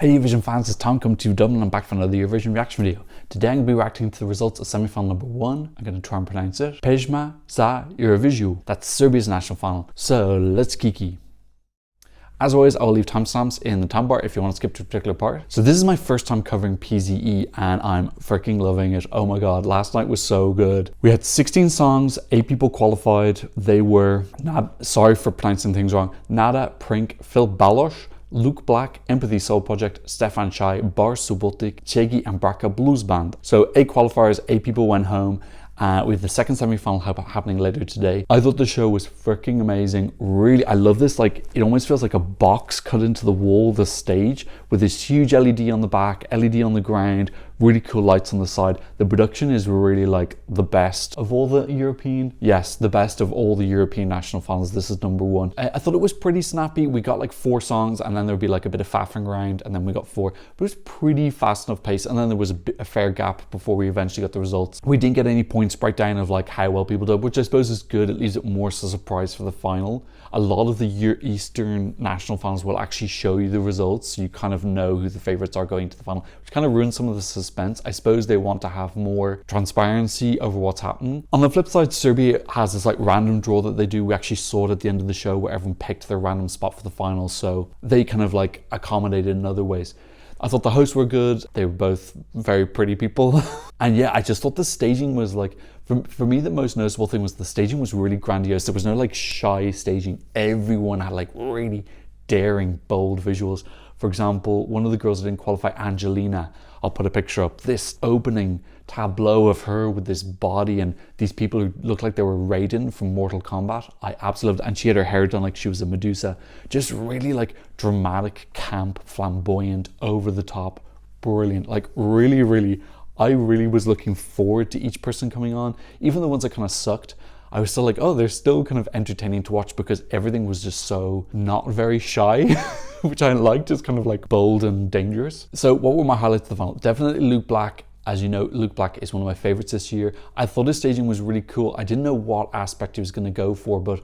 Hey Eurovision fans, it's Tom coming to Dublin. I'm back for another Eurovision reaction video. Today I'm going to be reacting to the results of semi-final number 1. I'm going to try and pronounce it. Pesma za Eurovision. That's Serbia's national final. So let's kiki. As always, I'll leave timestamps in the time bar if you want to skip to a particular part. So this is my first time covering PZE and I'm freaking loving it. Oh my god, last night was so good. We had 16 songs, 8 people qualified. They were, sorry for pronouncing things wrong, Nada, Princ, Filip Balas, Luke Black, Empathy Soul Project, Stefan Shy, Bar Subotic, Chegi and Braka Blues Band. So 8 qualifiers, 8 people went home. With the second semi-final happening later today. I thought the show was freaking amazing. Really, I love this. Like, it almost feels like a box cut into the wall, the stage, with this huge LED on the back, LED on the ground, really cool lights on the side. The production is really like the best of all the European, yes, the best of all the European national finals. This is number 1. I thought it was pretty snappy. We got like 4 songs and then there'd be like a bit of faffing around and then we got 4, but it was pretty fast enough pace. And then there was a fair gap before we eventually got the results. We didn't get any points breakdown of like how well people did, which I suppose is good. It leaves it more as a surprise for the final. A lot of the Eastern national finals will actually show you the results, so you kind of know who the favorites are going to the final, which kind of ruins some of the suspense. I suppose they want to have more transparency over what's happening. On the flip side, Serbia has this like random draw that they do. We actually saw it at the end of the show where everyone picked their random spot for the final, so they kind of like accommodated in other ways. I thought the hosts were good. They were both very pretty people. And yeah, I just thought the staging was like, for me, the most noticeable thing was the staging was really grandiose. There was no like shy staging. Everyone had like really daring, bold visuals. For example, one of the girls that didn't qualify, Angelina, I'll put a picture up. This opening tableau of her with this body and these people who looked like they were Raiden from Mortal Kombat. I absolutely loved, and she had her hair done like she was a Medusa. Just really like dramatic, camp, flamboyant, over the top, brilliant. Like really, I really was looking forward to each person coming on. Even the ones that kind of sucked, I was still like, oh, they're still kind of entertaining to watch because everything was just so not very shy, which I liked. It's kind of like bold and dangerous. So what were my highlights of the final? Definitely Luke Black. As you know, Luke Black is one of my favorites this year. I thought his staging was really cool. I didn't know what aspect he was going to go for, but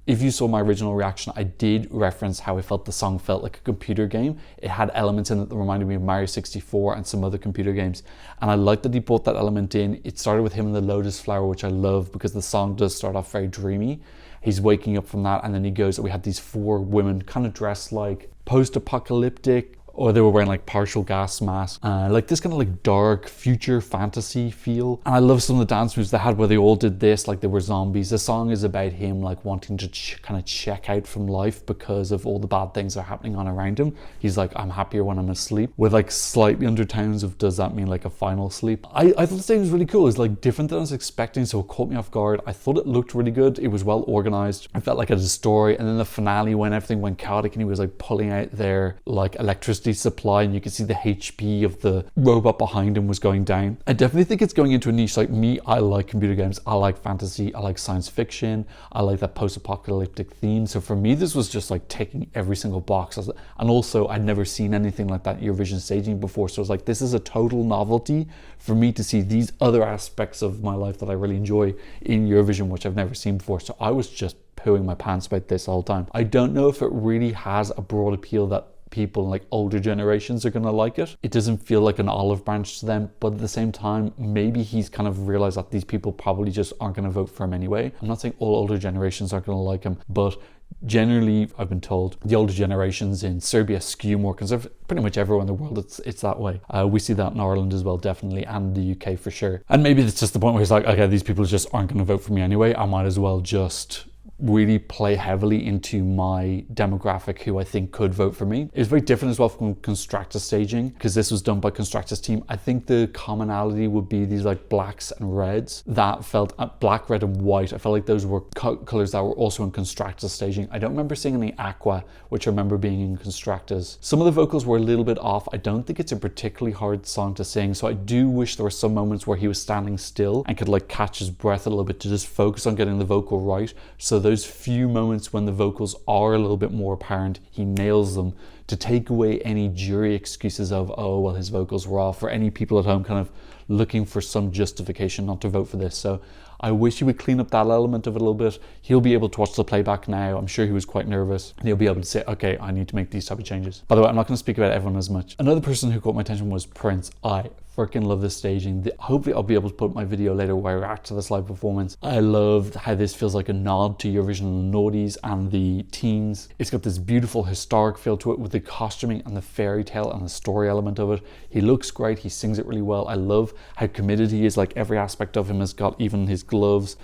if you saw my original reaction, I did reference how I felt the song felt like a computer game. It had elements in it that reminded me of Mario 64 and some other computer games. And I liked that he brought that element in. It started with him in the Lotus Flower, which I love because the song does start off very dreamy. He's waking up from that and then he goes, we had these 4 women kind of dressed like post-apocalyptic, or they were wearing like partial gas masks, like this kind of like dark future fantasy feel. And I love some of the dance moves they had where they all did this like they were zombies. The song is about him like wanting to kind of check out from life because of all the bad things that are happening on around him. He's like, I'm happier when I'm asleep, with like slightly undertones of does that mean like a final sleep. I thought the stage was really cool. It was like different than I was expecting, so it caught me off guard. I thought it looked really good. It was well organized. I felt like it had a story. And then the finale when everything went chaotic and he was like pulling out their like electricity supply and you could see the HP of the robot behind him was going down. I definitely think it's going into a niche. Like me, I like computer games, I like fantasy, I like science fiction, I like that post-apocalyptic theme. So for me, this was just like ticking every single box. And also I'd never seen anything like that Eurovision staging before, so I was like, this is a total novelty for me to see these other aspects of my life that I really enjoy in Eurovision, which I've never seen before. So I was just pooing my pants about this all the time. I don't know if it really has a broad appeal that people in like older generations are gonna like it. It doesn't feel like an olive branch to them, but at the same time, maybe he's kind of realized that these people probably just aren't gonna vote for him anyway. I'm not saying all older generations aren't gonna like him, but generally, I've been told the older generations in Serbia skew more conservative. Pretty much everywhere in the world, it's that way. We see that in Ireland as well, definitely, and the UK for sure. And maybe it's just the point where he's like, okay, these people just aren't gonna vote for me anyway. I might as well just really play heavily into my demographic who I think could vote for me. It was very different as well from Constractor staging because this was done by Constractor's team. I think the commonality would be these like blacks and reds that felt black, red and white. I felt like those were colors that were also in Constractor's staging. I don't remember seeing any aqua, which I remember being in Constractor's. Some of the vocals were a little bit off. I don't think it's a particularly hard song to sing, so I do wish there were some moments where he was standing still and could like catch his breath a little bit to just focus on getting the vocal right. So those few moments when the vocals are a little bit more apparent, he nails them, to take away any jury excuses of, oh, well, his vocals were off, or any people at home kind of looking for some justification not to vote for this. So I wish he would clean up that element of it a little bit. He'll be able to watch the playback now. I'm sure he was quite nervous. And he'll be able to say, okay, I need to make these type of changes. By the way, I'm not going to speak about everyone as much. Another person who caught my attention was Prince. I freaking love this staging. Hopefully I'll be able to put up my video later where I react to this live performance. I love how this feels like a nod to Eurovision and the noughties and the teens. It's got this beautiful historic feel to it with the costuming and the fairy tale and the story element of it. He looks great. He sings it really well. I love how committed he is. Like every aspect of him has got, even his gloves,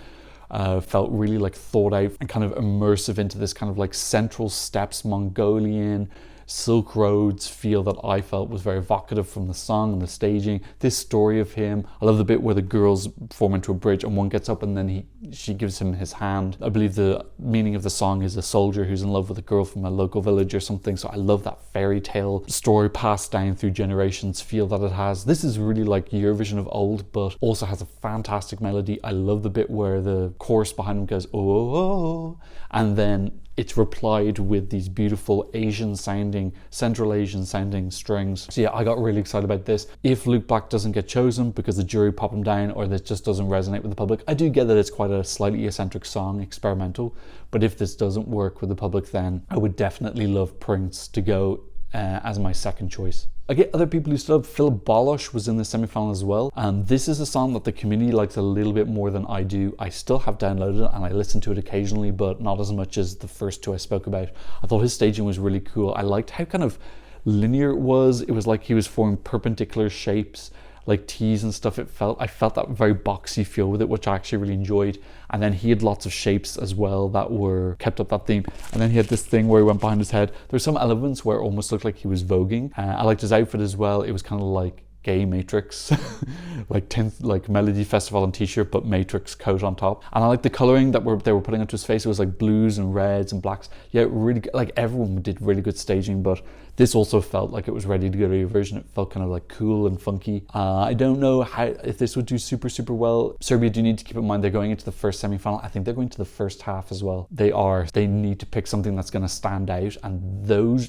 felt really like thought out and kind of immersive into this kind of like Central Steps Mongolian Silk Roads feel that I felt was very evocative from the song and the staging. This story of him, I love the bit where the girls form into a bridge and one gets up and then she gives him his hand. I believe the meaning of the song is a soldier who's in love with a girl from a local village or something. So I love that fairy tale story passed down through generations feel that it has. This is really like Eurovision of old, but also has a fantastic melody. I love the bit where the chorus behind him goes, oh, oh, oh, and then it's replied with these beautiful Asian sounding, Central Asian sounding strings. So yeah, I got really excited about this. If Luke Black doesn't get chosen because the jury pop him down or this just doesn't resonate with the public, I do get that it's quite a slightly eccentric song, experimental, but if this doesn't work with the public, then I would definitely love Prince to go as my second choice. I get other people who stood up. Filip Balas was in the semi-final as well. This is a song that the community likes a little bit more than I do. I still have downloaded it and I listen to it occasionally, but not as much as the first two I spoke about. I thought his staging was really cool. I liked how kind of linear it was. It was like he was forming perpendicular shapes, like T's and stuff. I felt that very boxy feel with it, which I actually really enjoyed. And then he had lots of shapes as well that were kept up that theme. And then he had this thing where he went behind his head. There's some elements where it almost looked like he was voguing. I liked his outfit as well. It was kind of like gay Matrix, like 10th, like Melody Festival on t-shirt, but Matrix coat on top. And I like the coloring that they were putting onto his face. It was like blues and reds and blacks. Yeah, really, like everyone did really good staging, but this also felt like it was ready to go to Eurovision. It felt kind of like cool and funky. I don't know if this would do super well. Serbia do need to keep in mind they're going into the first semi-final. I think they're going to the first half as well. They need to pick something that's going to stand out, and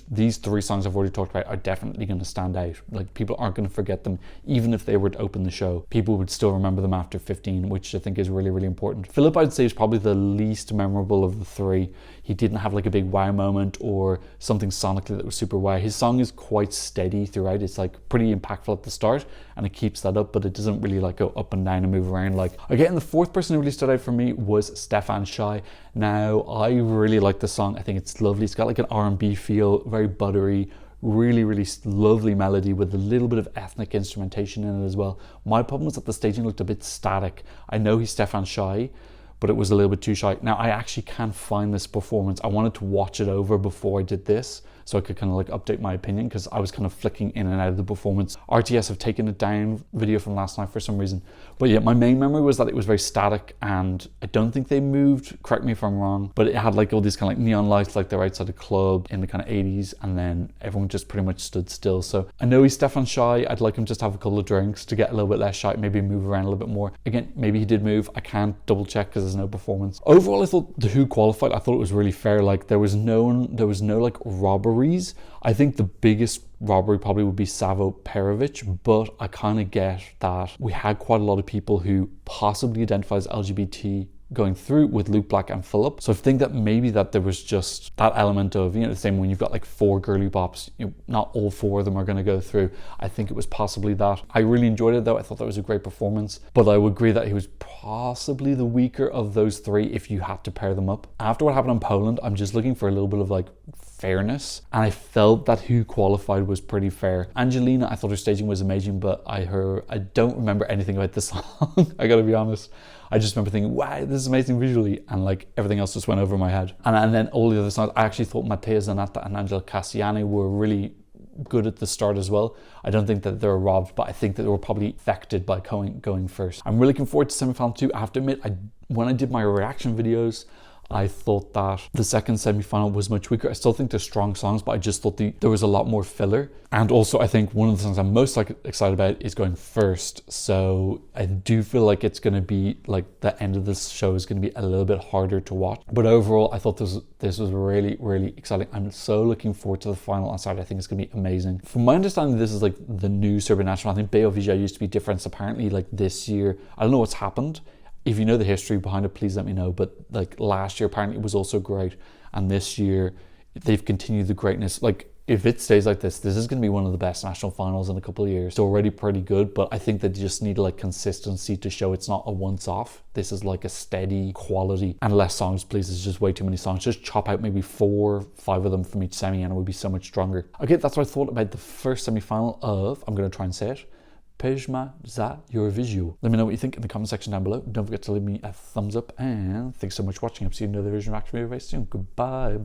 these three songs I've already talked about are definitely going to stand out. Like people aren't going to forget them. Even if they were to open the show, people would still remember them after 15, which I think is really important. Filip, I'd say, is probably the least memorable of the three. He didn't have like a big wow moment or something sonically that was super wow. His song is quite steady throughout. It's like pretty impactful at the start and it keeps that up, but it doesn't really like go up and down and move around. Like again, the fourth person who really stood out for me was Stefan Shy. Now I really like the song. I think it's lovely. It's got like an R&B feel, very buttery, really lovely melody with a little bit of ethnic instrumentation in it as well. My problem was that the staging looked a bit static. I know he's Stefan Shy, but it was a little bit too shy. Now I actually can't find this performance. I wanted to watch it over before I did this so I could kind of like update my opinion, because I was kind of flicking in and out of the performance. RTS have taken it down video from last night for some reason. But yeah, my main memory was that it was very static and I don't think they moved, correct me if I'm wrong, but it had like all these kind of like neon lights like they're outside a club in the kind of 80s, and then everyone just pretty much stood still. So I know he's Stefan Shy. I'd like him just to have a couple of drinks to get a little bit less shy, maybe move around a little bit more. Again, maybe he did move. I can't double check because there's no performance. Overall, I thought the Who qualified. I thought it was really fair. Like there was no like robberies. I think the biggest robbery probably would be Savo Perovic, but I kind of get that we had quite a lot of people who possibly identify as LGBT going through with Luke Black and Filip. So I think that maybe that there was just that element of, the same when you've got like 4 girly bops, not all 4 of them are going to go through. I think it was possibly that. I really enjoyed it though. I thought that was a great performance, but I would agree that he was possibly the weaker of those 3 if you had to pair them up. After what happened in Poland, I'm just looking for a little bit of like fairness, and I felt that Who qualified was pretty fair. Angelina, I thought her staging was amazing, but I don't remember anything about the song. I gotta be honest. I just remember thinking, wow, this is amazing visually, and like everything else just went over my head. And then all the other songs, I actually thought Matteo Zanatta and Angela Cassiani were really good at the start as well. I don't think that they were robbed, but I think that they were probably affected by going first. I'm really looking forward to semi-final 2. I have to admit, when I did my reaction videos, I thought that the second semi-final was much weaker. I still think they're strong songs, but I just thought there was a lot more filler. And also I think one of the songs I'm most excited about is going first. So I do feel like it's going to be like the end of this show is going to be a little bit harder to watch. But overall, I thought this was really exciting. I'm so looking forward to the final on Saturday. I think it's going to be amazing. From my understanding, this is like the new Serbian national. I think Beovision used to be different. Apparently like this year, I don't know what's happened. If you know the history behind it, please let me know. But like last year apparently it was also great, and this year they've continued the greatness. Like if it stays like this is going to be one of the best national finals in a couple of years. It's already pretty good, but I think they just need like consistency to show it's not a once-off. This is like a steady quality. And less songs, please. There's just way too many songs. Just chop out maybe 4 or 5 of them from each semi and it would be so much stronger. Okay, that's what I thought about the first semi-final of, I'm going to try and say it, Pesma za Eurovision. Let me know what you think in the comment section down below. Don't forget to leave me a thumbs up, and thanks so much for watching. I'll see you in another Eurovision reaction video very soon. Goodbye.